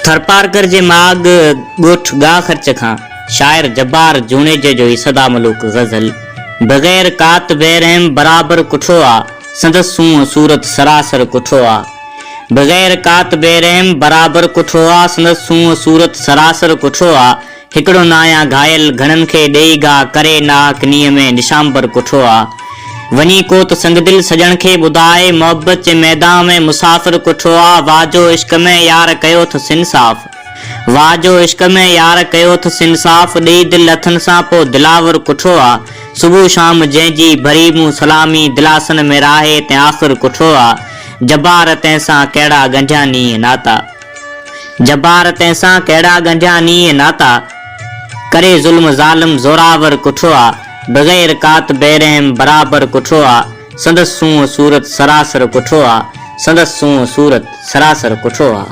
थरपारकर जे माग गोठ गा खर्च खां शायर जब्बार जूनेजे जो सदा मलूक गज़ल। बग़ैर कात बेरहम बराबर कुठो आ संदस सूंह सूरत सरासर कुठो आ। बग़ैर कात बेरहम बराबर कुठो आ संदस सूंह सूरत सरासर कुठो आ। हिकड़ो नाया घायल घणन खे ॾेई गा करे नाक नीअ में निशांबर कुठो आ। वनी को त संग दिल सजण खे ॿुधाए मोहब्बत जे मैदान में मुसाफ़िर कुठो आ। वाजो इश्क में यार कयो थस इंसाफ़, वाजो इश्क में यार कयो थस इंसाफ़। ॾेई दिल हथन सां पोइ दिलावर कुठो आ। सुबुह शाम जंहिंजी भरी मूं सलामी दिलासन में राहे ते आख़िर कुठो आ। जब्बार तंहिंसां कहिड़ा गंढिया नीअ नाता, जब्बार तंहिंसां कहिड़ा गंढिया नीअ नाता। करे ज़ुल्म ज़ालिम ज़ोरावर कुठो आ। बग़ैर कात बेरहम बराबर कुठो आ। संदस सूंह सूरत सरासर कुठो आ। संदस सूंह सूरत सरासर कुठो आ।